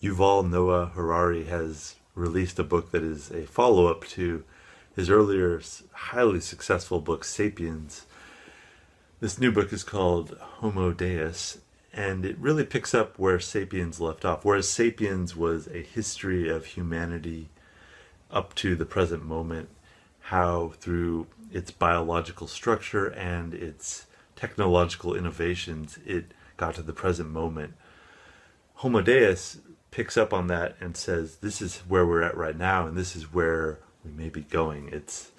Yuval Noah Harari has released a book that is a follow-up to his earlier highly successful book, Sapiens. This new book is called Homo Deus, and it really picks up where Sapiens left off. Whereas Sapiens was a history of humanity up to the present moment, how through its biological structure and its technological innovations it got to the present moment. Homo Deus picks up on that and says, this is where we're at right now, and this is where we may be going. It's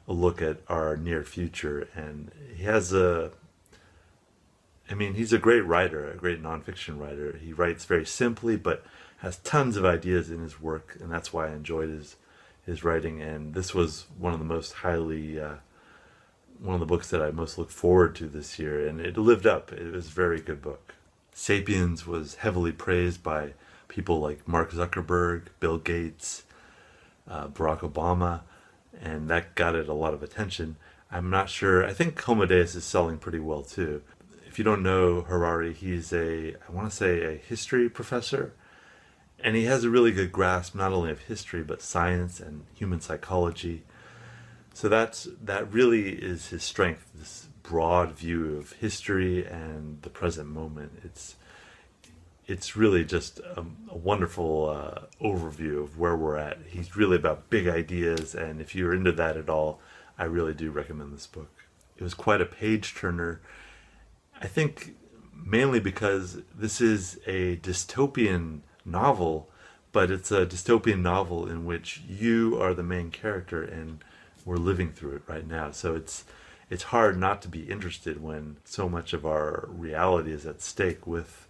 a look at our near future, and he's a great writer, a great nonfiction writer. He writes very simply, but has tons of ideas in his work, and that's why I enjoyed his writing. And this was one of the one of the books that I most look forward to this year, and it lived up. It was a very good book. Sapiens was heavily praised by people like Mark Zuckerberg, Bill Gates, Barack Obama, and that got it a lot of attention. I'm not sure. I think Homo Deus is selling pretty well too. If you don't know Harari, he's I want to say, a history professor, and he has a really good grasp not only of history but science and human psychology. So that really is his strength. This broad view of history and the present moment. It's really just a wonderful overview of where we're at. He's really about big ideas, and if you're into that at all, I really do recommend this book. It was quite a page turner. I think mainly because this is a dystopian novel, but it's a dystopian novel in which you are the main character and we're living through it right now. So it's hard not to be interested when so much of our reality is at stake with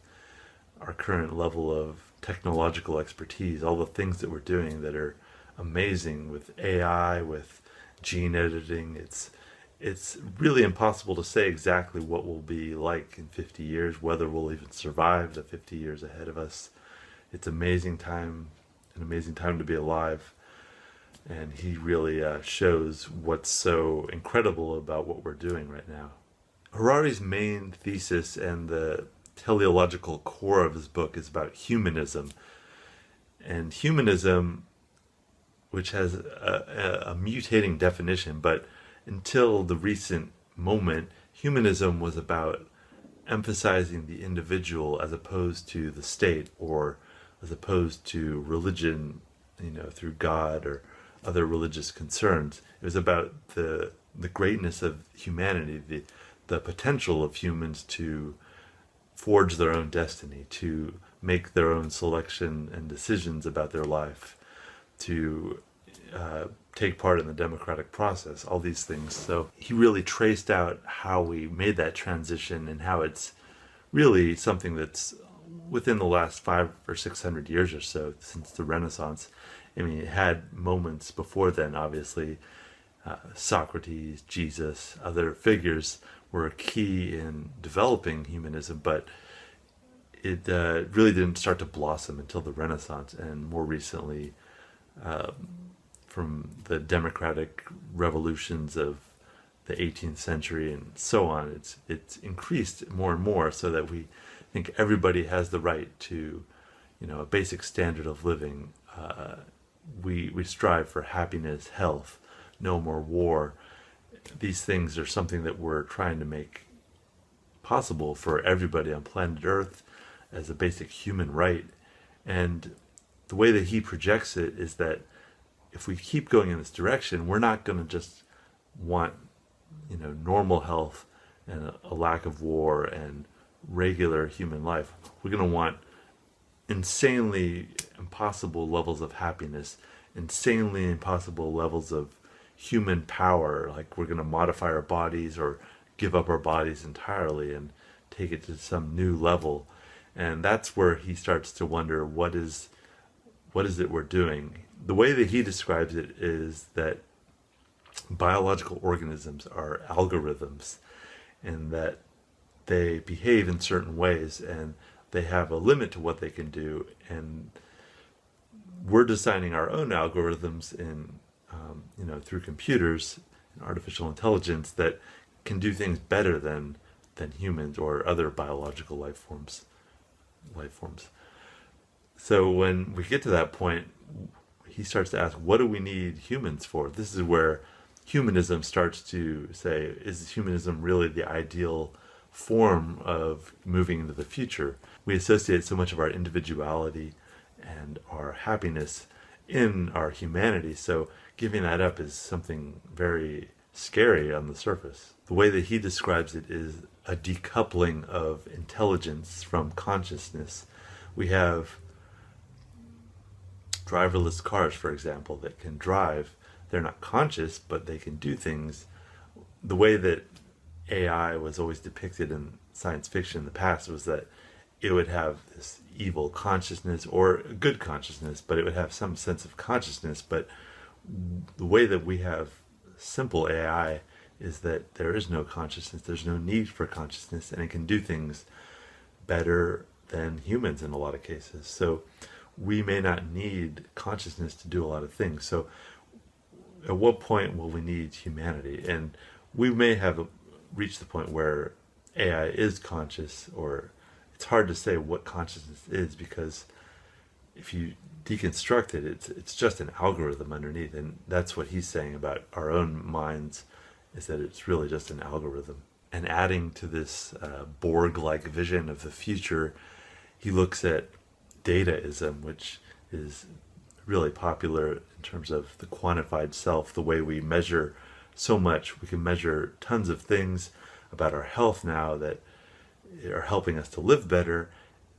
our current level of technological expertise, all the things that we're doing that are amazing with AI, with gene editing. It's really impossible to say exactly what we'll be like in 50 years, whether we'll even survive the 50 years ahead of us. It's an amazing time to be alive. And he really shows what's so incredible about what we're doing right now. Harari's main thesis and the teleological core of his book is about humanism. And humanism, which has a mutating definition, but until the recent moment, humanism was about emphasizing the individual as opposed to the state, or as opposed to religion, through God or other religious concerns. It was about the greatness of humanity, the potential of humans to forge their own destiny, to make their own selection and decisions about their life, to take part in the democratic process, all these things. So he really traced out how we made that transition and how it's really something that's within the last 500 or 600 years or so, since the Renaissance. It had moments before then, obviously. Socrates, Jesus, other figures were key in developing humanism, but it really didn't start to blossom until the Renaissance, and more recently, from the democratic revolutions of the 18th century and so on. It's increased more and more, so that we think everybody has the right to, a basic standard of living. We strive for happiness, health, no more war. These things are something that we're trying to make possible for everybody on planet Earth as a basic human right. And the way that he projects it is that if we keep going in this direction, we're not going to just want, normal health and a lack of war and regular human life. We're going to want insanely impossible levels of happiness, insanely impossible levels of human power. Like, we're going to modify our bodies or give up our bodies entirely and take it to some new level. And that's where he starts to wonder, what is it we're doing? The way that he describes it is that biological organisms are algorithms, and that they behave in certain ways, and they have a limit to what they can do, and we're designing our own algorithms through computers and artificial intelligence that can do things better than humans or other biological life forms. So when we get to that point, he starts to ask, what do we need humans for? This is where humanism starts to say, is humanism really the ideal form of moving into the future? We associate so much of our individuality and our happiness in our humanity, so giving that up is something very scary on the surface. The way that he describes it is a decoupling of intelligence from consciousness. We have driverless cars, for example, that can drive. They're not conscious, but they can do things. The way that AI was always depicted in science fiction in the past was that it would have this evil consciousness or good consciousness, but it would have some sense of consciousness. But the way that we have simple AI is that there is no consciousness, there's no need for consciousness, and it can do things better than humans in a lot of cases. So we may not need consciousness to do a lot of things. So at what point will we need humanity? And we may have reached the point where AI is conscious, or it's hard to say what consciousness is, because if you deconstruct it, it's just an algorithm underneath. And that's what he's saying about our own minds, is that it's really just an algorithm. And adding to this Borg-like vision of the future, he looks at dataism, which is really popular in terms of the quantified self, the way we measure so much. We can measure tons of things about our health now that are helping us to live better,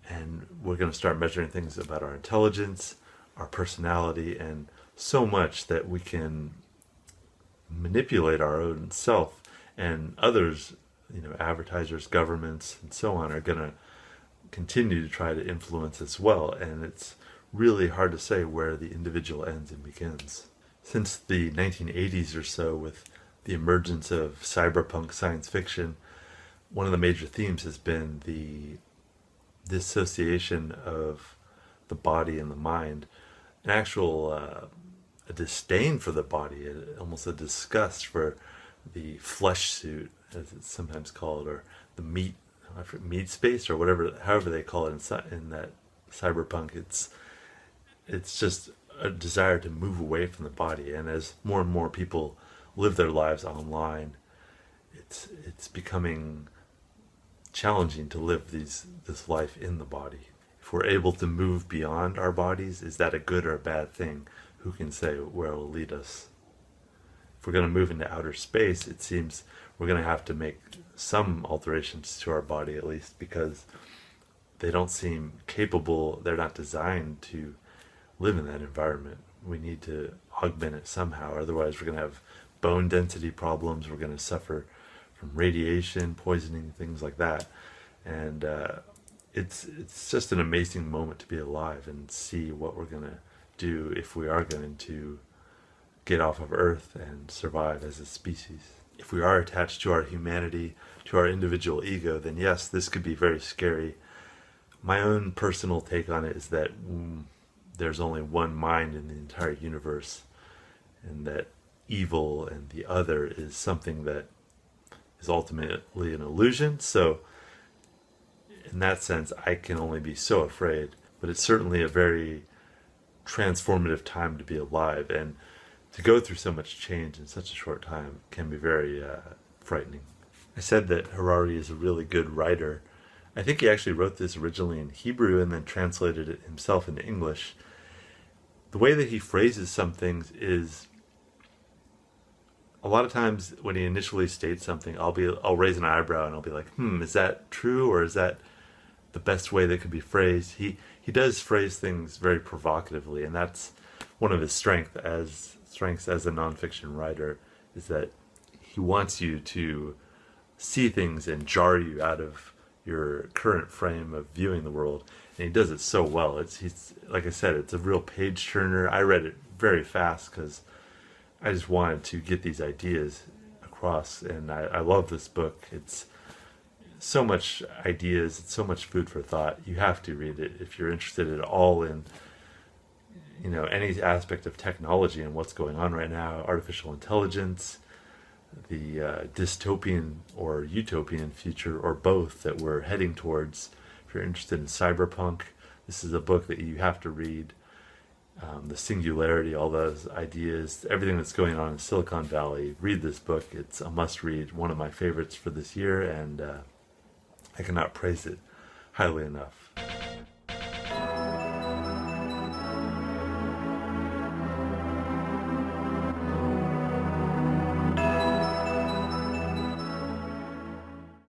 and we're going to start measuring things about our intelligence, our personality, and so much that we can manipulate our own self. And others, advertisers, governments, and so on, are going to continue to try to influence as well. And it's really hard to say where the individual ends and begins. Since the 1980s or so, with the emergence of cyberpunk science fiction, one of the major themes has been the dissociation of the body and the mind, an actual a disdain for the body, almost a disgust for the flesh suit, as it's sometimes called, or the meat space, or whatever, however they call it in that cyberpunk. It's just a desire to move away from the body. And as more and more people live their lives online, it's becoming challenging to live this life in the body. If we're able to move beyond our bodies, is that a good or a bad thing? Who can say where it will lead us? If we're going to move into outer space, it seems we're going to have to make some alterations to our body, at least, because they don't seem capable, they're not designed to live in that environment. We need to augment it somehow, otherwise we're going to have bone density problems, we're going to suffer from radiation, poisoning, things like that. And it's just an amazing moment to be alive and see what we're going to do if we are going to get off of Earth and survive as a species. If we are attached to our humanity, to our individual ego, then yes, this could be very scary. My own personal take on it is that there's only one mind in the entire universe, and that evil and the other is something that is ultimately an illusion. So in that sense, I can only be so afraid, but it's certainly a very transformative time to be alive, and to go through so much change in such a short time can be very frightening. I said that Harari is a really good writer. I think he actually wrote this originally in Hebrew and then translated it himself into English. The way that he phrases some things is, a lot of times when he initially states something, I'll raise an eyebrow and I'll be like, is that true, or is that the best way that could be phrased? He does phrase things very provocatively, and that's one of his strengths as a nonfiction writer, is that he wants you to see things and jar you out of your current frame of viewing the world, and he does it so well. He's like I said, it's a real page turner. I read it very fast because I just wanted to get these ideas across, and I love this book. It's so much ideas, it's so much food for thought. You have to read it if you're interested at all in any aspect of technology and what's going on right now, artificial intelligence, the dystopian or utopian future, or both, that we're heading towards. If you're interested in cyberpunk, This is a book that you have to read. The singularity, all those ideas, everything that's going on in Silicon Valley. Read this book. It's a must-read, one of my favorites for this year, and I cannot praise it highly enough.